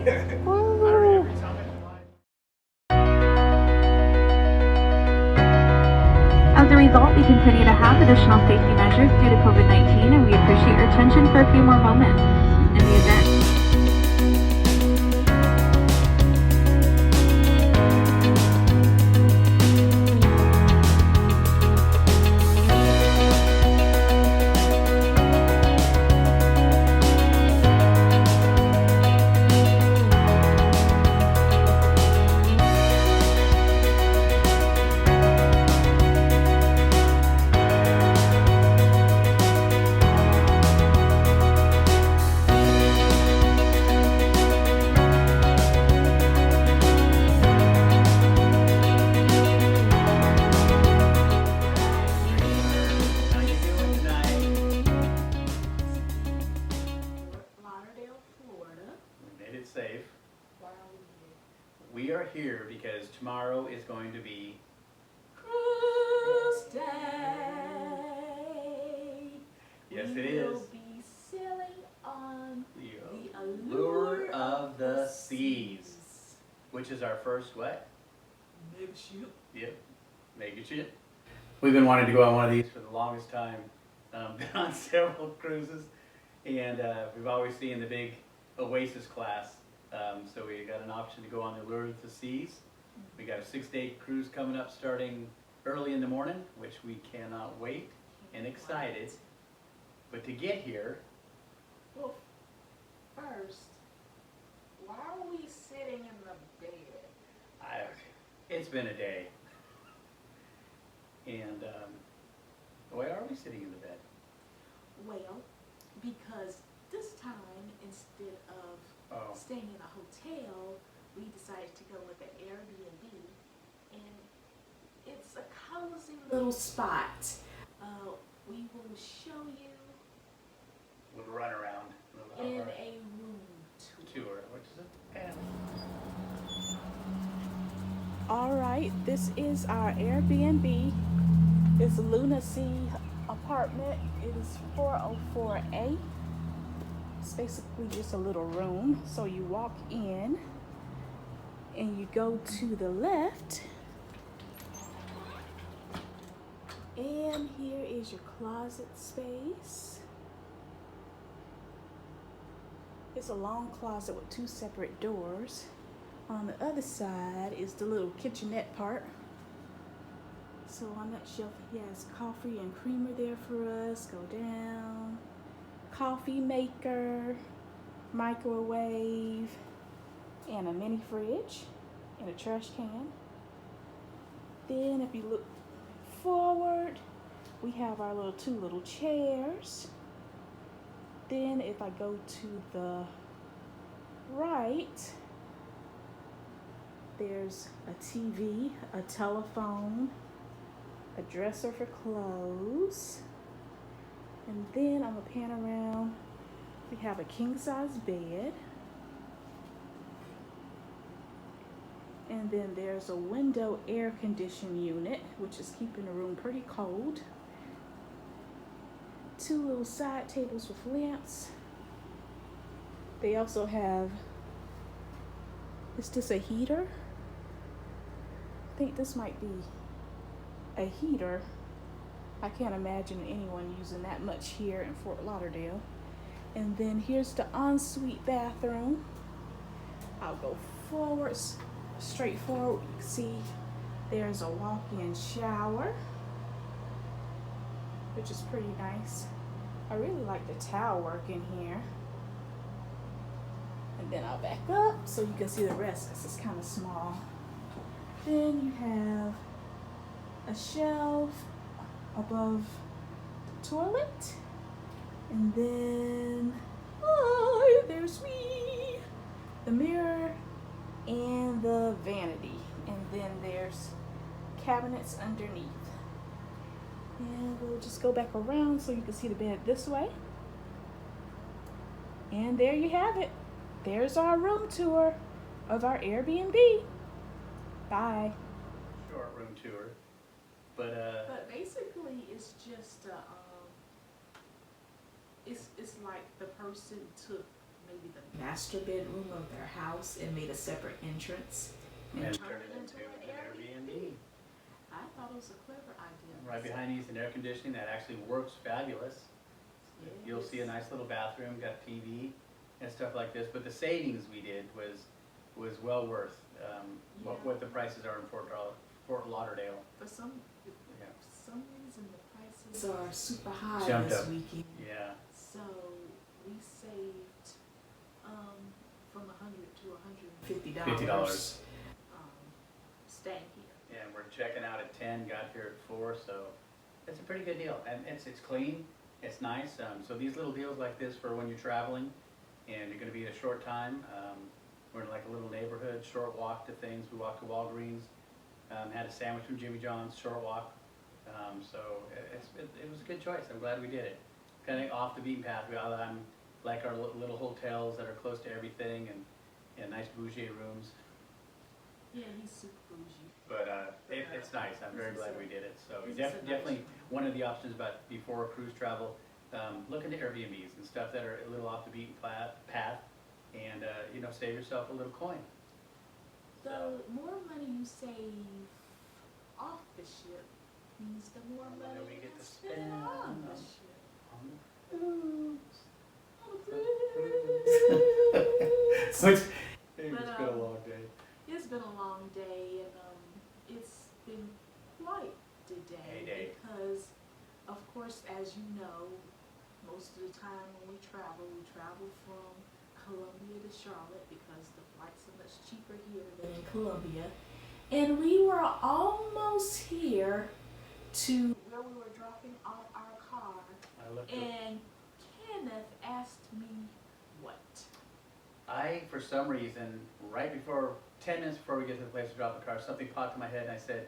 Woo. As a result, we continue to have additional safety measures due to COVID-19, and we appreciate your attention for a few more moments. In the event Lauderdale, Florida. We made it safe. Why are we here? We are here because tomorrow is going to be Cruise Day. Yes, we it is. will be sailing on the Allure of the Seas, which is our first what? Mega ship. Yep, mega ship. We've been wanting to go on one of these for the longest time. Been on several cruises, and we've always seen the big Oasis class. So we got an option to go on the Allure of the Seas. We got a 6-day cruise coming up starting early in the morning, which we cannot wait and excited. But to get here, Well, first, why are we sitting in the bed? it's been a day. And why are we sitting in the bed? Well, because this time, instead of staying in a hotel, we decided to go with an Airbnb, and it's a cozy little spot. We will show you We'll run around in a room tour. which is a panel. All right, this is our Airbnb. It's Lunacy apartment. It is 404A. It's basically just a little room. So you walk in and you go to the left. And here is your closet space. It's a long closet with 2 separate doors. On the other side is the little kitchenette part. So on that shelf, he has coffee and creamer there for us. Go down. Coffee maker, microwave, and a mini fridge, and a trash can. Then if you look forward, we have our 2 little chairs. Then if I go to the right, there's a TV, a telephone, a dresser for clothes, and then on the pan around, we have a king-size bed, and then there's a window air conditioning unit, which is keeping the room pretty cold. 2 little side tables with lamps. They also have, is this a heater? I think this might be a heater. I can't imagine anyone using that much here in Fort Lauderdale. And then here's the ensuite bathroom. I'll go forward, straight forward. You can see there's a walk-in shower, which is pretty nice. I really like the towel work in here. And then I'll back up so you can see the rest because it's kind of small. Then you have a shelf above the toilet. And then, oh, there's me. The mirror and the vanity. And then there's cabinets underneath. And we'll just go back around so you can see the bed this way. And there you have it. There's our room tour of our Airbnb. Bye. Short room tour, but basically it's just it's like the person took maybe the master bedroom of their house and made a separate entrance and turned it into an Airbnb. I thought it was a clever idea. Right behind you is an air conditioning that actually works fabulous. Yes. You'll see a nice little bathroom, got TV and stuff like this. But the savings we did was well worth what the prices are in Fort Lauderdale. For some Yeah. reason the prices are super high Jumped this up. weekend. Yeah. So we saved from $100 to $150. Staying here. And we're checking out at 10, got here at 4, so it's a pretty good deal. And it's clean, it's nice. So these little deals like this for when you're traveling and you're going to be in a short time. We're in like a little neighborhood, short walk to things. We walked to Walgreens, had a sandwich from Jimmy John's, short walk. So it was a good choice. I'm glad we did it. Kind of off the beaten path. I'm like our little hotels that are close to everything and nice bougie rooms. Yeah, he's super bougie. But it's nice. I'm very glad we did it. So This is definitely nice. one of the options about before cruise travel, look into Airbnbs and stuff that are a little off the beaten path, and save yourself a little coin. The So, more money you save off the ship means the more More money money we you get can to spend spend on the on- ship. Oops. Oh, It's But, been a long day. It's been a long day, and it's been quite the Hey, day day. because, of course, as you know, most of the time when we travel from Columbia to Charlotte because the flights are much cheaper here than in Columbia. And we were almost here to where we were dropping off our car, I looked up. and Kenneth asked me what? For some reason, right before, 10 minutes before we get to the place to drop the car, something popped in my head and I said,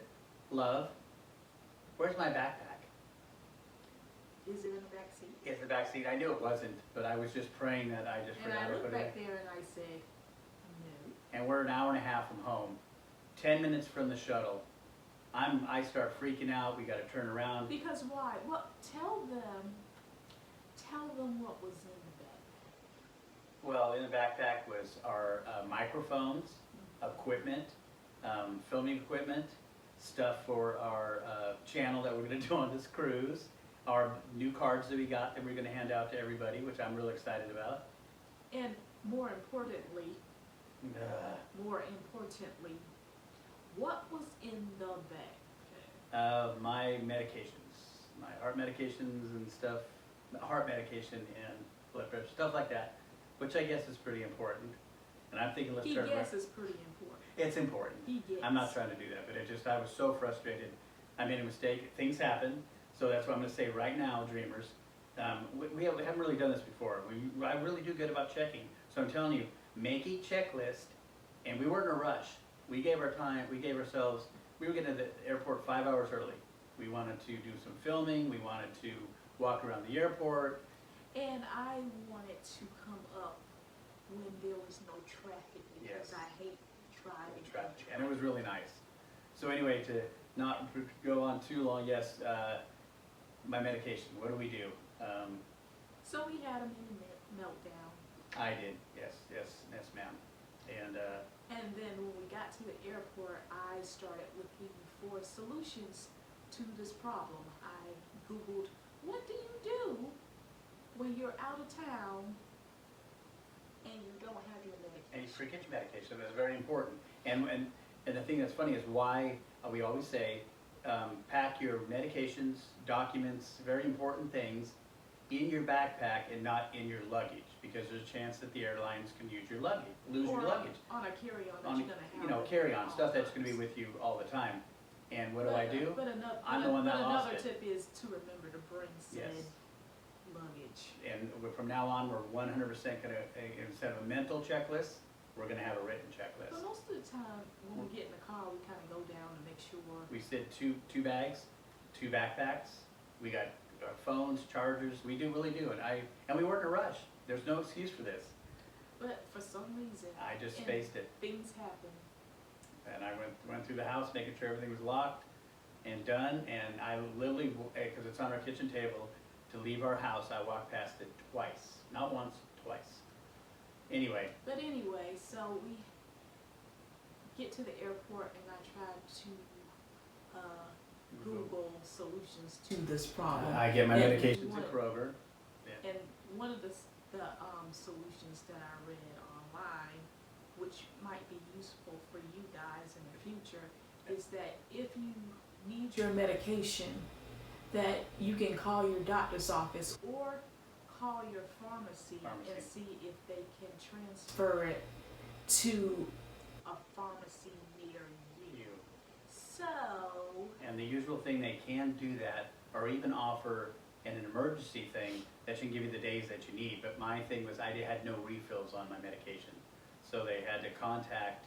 "Love, where's my backpack?" Is it in the back seat? It's the back seat. I knew it wasn't, but I was just praying that I just And forgot I to looked put it back in. there and I said, no. And we're an hour and a half from home, 10 minutes from the shuttle. I start freaking out. We got to turn around. Because why? Well, tell them what was in the bag. Well, in the backpack was our microphones, equipment, filming equipment, stuff for our channel that we're going to do on this cruise, our new cards that we got that we're going to hand out to everybody, which I'm real excited about. And more importantly, what was in the bag? My medications, my heart medications and stuff, heart medication and blood pressure, stuff like that, which I guess is pretty important. And I'm thinking, let's He start. guesses pretty important. It's important. He gets. I'm not trying to do that, but I was so frustrated. I made a mistake. Things happen. So that's what I'm going to say right now, dreamers. We haven't really done this before. I really do good about checking. So I'm telling you, make a checklist. And we weren't in a rush. We gave ourselves, we were getting to the airport 5 hours early. We wanted to do some filming. We wanted to walk around the airport. And I wanted to come up when there was no traffic because Yes. I hate driving. Traffic. And it was really nice. So anyway, to not go on too long, yes, my medication, what do we do? So we had a mini meltdown. I did, yes, ma'am. And then when we got to the airport, I started looking for solutions to this problem. I Googled, what do you do when you're out of town and you don't have your medication? And you forget your medication, that's very important. And the thing that's funny is why we always say, pack your medications, documents, very important things, in your backpack and not in your luggage, because there's a chance that the airlines can use your luggage, lose your luggage. On a carry-on that On, you're gonna have. carry-on, stuff that's gonna be with. with you all the time. And what do I do? But another, I'm the one that lost another it. tip is to remember to bring said Yes. luggage. And from now on, we're 100% gonna, instead of a mental checklist, we're gonna have a written checklist. But most of the time, when we get in the car, we kind of go down and make sure. We said two bags, 2 backpacks. We got our phones, chargers. We really do. And we weren't in a rush. There's no excuse for this. But for some reason. I just and spaced it. Things happen. And I went through the house, making sure everything was locked and done. And I literally, because it's on our kitchen table, to leave our house, I walked past it twice. Not once, twice. Anyway, But anyway, so we get to the airport and I tried to Google solutions to this problem. I get my And medications one- at Kroger. And one of the solutions that I read online, which might be useful for you guys in the future, is that if you need your medication, that you can call your doctor's office or call your pharmacy and see if they can transfer it to a pharmacy near you. So, And the usual thing, they can do that, or even offer an emergency thing that can give you the days that you need. But my thing was I had no refills on my medication. So they had to contact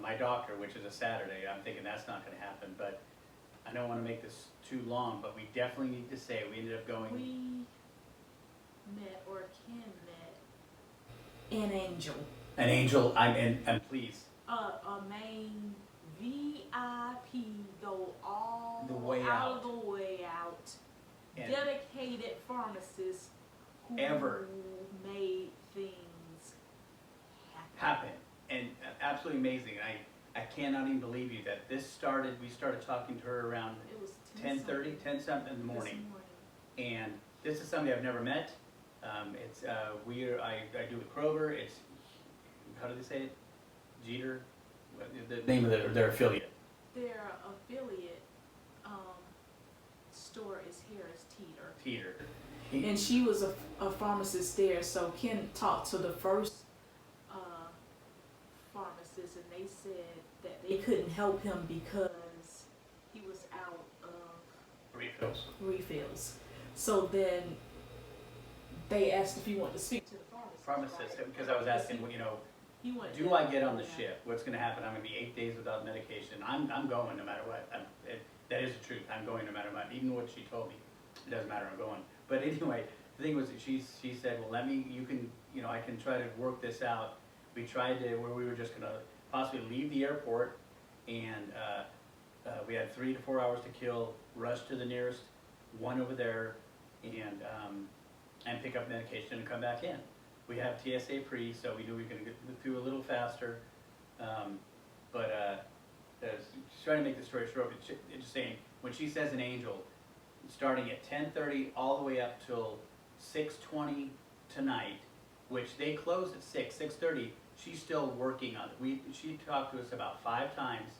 my doctor, which is a Saturday. I'm thinking that's not gonna happen, but I don't wanna make this too long, but we definitely need to say, we ended up going. we met, or Ken met, an angel. An angel, and please. A main VIP, go all The way out out. of the way out, And dedicated pharmacist who Ever. made things happen. And absolutely amazing. I cannot even believe you that we started talking to her around It was 10:30, 10 something in the morning. And this is somebody I've never met. I do with Kroger. It's, how do they say it? Jeter? The name of their affiliate. Their affiliate store is Harris Teeter. Teeter. And she was a pharmacist there, so Ken talked to the first pharmacist, and they said that they couldn't help him because he was out of refills. So then they asked if he wanted to speak to the pharmacist. Right? Because I was asking, He wanted do I get on the ship? What's going to happen? I'm going to be 8 days without medication. I'm going no matter what. That is the truth. I'm going no matter what. Even what she told me, it doesn't matter. I'm going. But anyway, the thing was that she said, well, I can try to work this out. We tried to, where we were just going to possibly leave the airport, and we had 3 to 4 hours to kill, rush to the nearest one over there, and pick up medication and come back in. We have TSA pre, so we knew we were going to get through a little faster. Just trying to make the story short, but just saying, when she says an angel, starting at 10:30 all the way up till 6:20 tonight, which they closed at 6:30, she's still working on it. She talked to us about 5 times,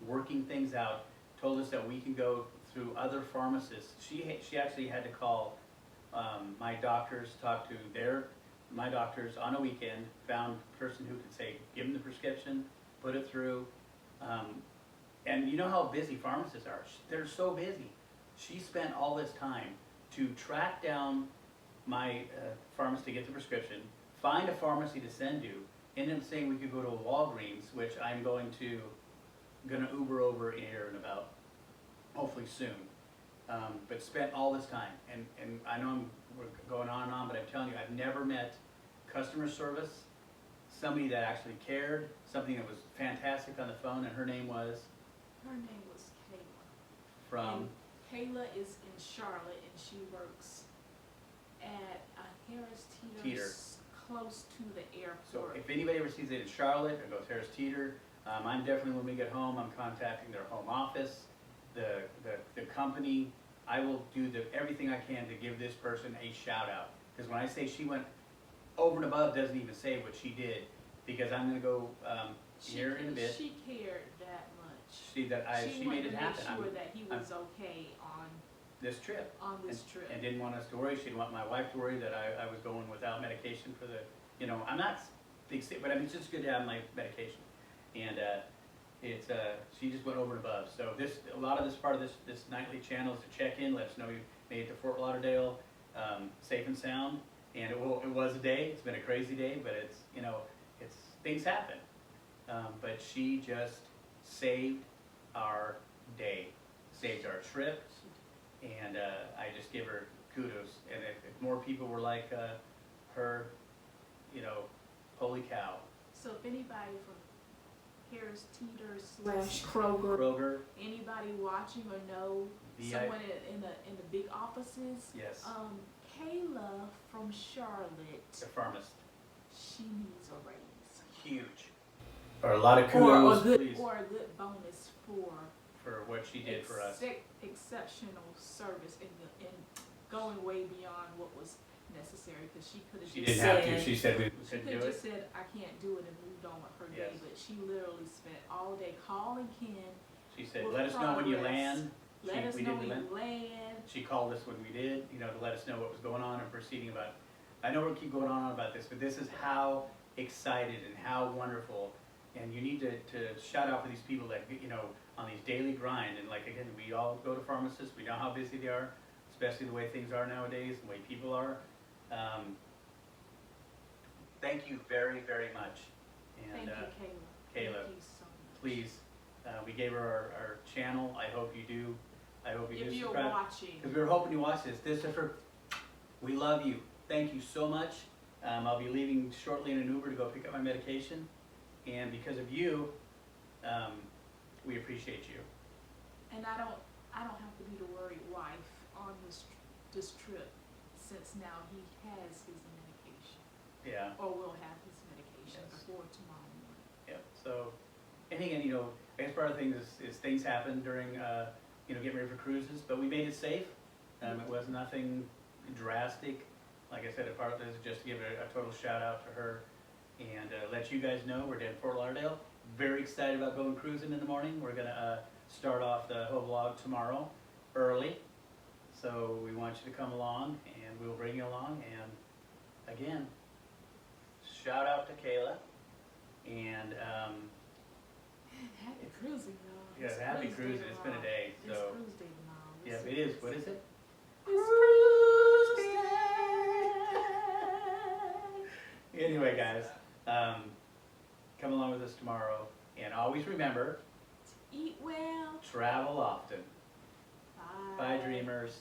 working things out, told us that we can go through other pharmacists. She actually had to call my doctors, talk to my doctors on a weekend, found a person who could say, give them the prescription, put it through. And you know how busy pharmacists are. They're so busy. She spent all this time to track down my pharmacist to get the prescription, find a pharmacy to send you, ended up saying we could go to a Walgreens, which I'm going to Uber over here in about, hopefully soon. But spent all this time, and I know we're going on and on, but I'm telling you, I've never met customer service, somebody that actually cared, something that was fantastic on the phone, and her name was? Her name was Kayla. From? And Kayla is in Charlotte, and she works at Harris Teeter, close to the airport. So if anybody ever sees it in Charlotte, or goes Harris Teeter, I'm definitely, when we get home, I'm contacting their home office, the company. I will do everything I can to give this person a shout out. Because when I say she went over and above, doesn't even say what she did. Because I'm going to go here in a bit. She cared that much. She made it happen. She wanted to make sure that he was okay on this trip. And didn't want us to worry. She didn't want my wife to worry that I was going without medication for the, I'm not big sick, but it's just good to have my medication. And she just went over and above. So a lot of this part of this nightly channel is to check in, let us know you made it to Fort Lauderdale safe and sound. And it was a day. It's been a crazy day, but it's things happen. But she just saved our day, saved our trip, and I just give her kudos. And if more people were like her, holy cow. So if anybody from Harris Teeter / Kroger. Kroger. Anybody watching or know someone in the big offices? Yes. Kayla from Charlotte. The pharmacist. She needs a raise. Huge. Or a lot of kudos, please. Or a good bonus for what she did for us. Exceptional service and going way beyond what was necessary, because she could have She just didn't said, have to. She said we she couldn't could do have it. just said I can't do it and moved on with her day, Yes. but she literally spent all day calling Ken. She said, with let us know when you progress. land. Let us We know didn't when you land. She called us when we did, you know, to let us know what was going on and proceeding about. I know we'll keep going on about this, but this is how excited and how wonderful. And you need to shout out for these people that, you know, on these daily grind. And like, again, we all go to pharmacists. We know how busy they are, especially the way things are nowadays, the way people are. Thank you very, very much. And, Thank you, Kayla. Kayla, Thank you so much. please, we gave her our channel. I hope you do. I hope you do If you're subscribe. watching. Because we were hoping you watch this. This is for, we love you. Thank you so much. I'll be leaving shortly in an Uber to go pick up my medication. And because of you, we appreciate you. And I don't have to be the worried wife on this trip, since now he has his medication. Yeah. Or will have his medication Yes. before tomorrow morning. Yep. So, and again, you know, I guess part of the things is things happen during, you know, getting ready for cruises, but we made it safe. It was nothing drastic. Like I said, a part of this is just to give a total shout out to her and let you guys know we're down in Fort Lauderdale. Very excited about going cruising in the morning. We're gonna start off the whole vlog tomorrow early. So we want you to come along and we'll bring you along. And again, shout out to Kayla. And Happy cruising, y'all. yeah, It's happy cruise day cruising. It's been a tomorrow. day. It's So cruise day tomorrow. yeah, it is. What is it? Cruise day. Anyway, guys, come along with us tomorrow. And always remember, Eat well. travel often. Bye. Bye, dreamers.